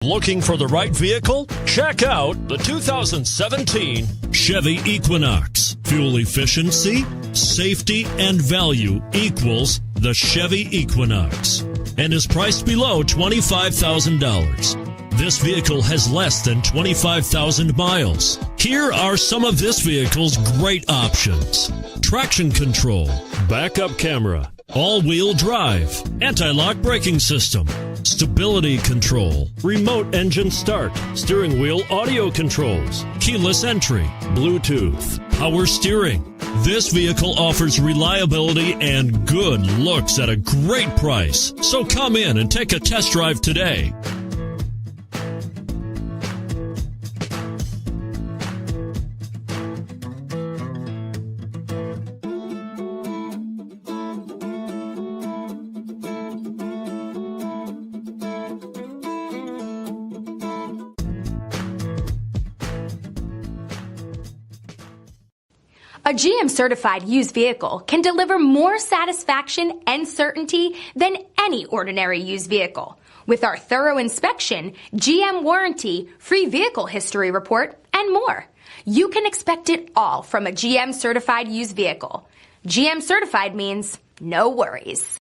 Looking for the right vehicle? Check out the 2017 Chevy Equinox. Fuel efficiency, safety, and value equals the Chevy Equinox and is priced below $25,000. This vehicle has less than 25,000 miles. Here are some of this vehicle's great options: traction control, backup camera, all-wheel drive, anti-lock braking system, stability control, remote engine start, steering wheel audio controls, keyless entry, Bluetooth, power steering. This vehicle offers reliability and good looks at a great price. So come in and take a test drive today. A GM-certified used vehicle can deliver more satisfaction and certainty than any ordinary used vehicle. With our thorough inspection, GM warranty, free vehicle history report, and more. You can expect it all from a GM-certified used vehicle. GM-certified means no worries.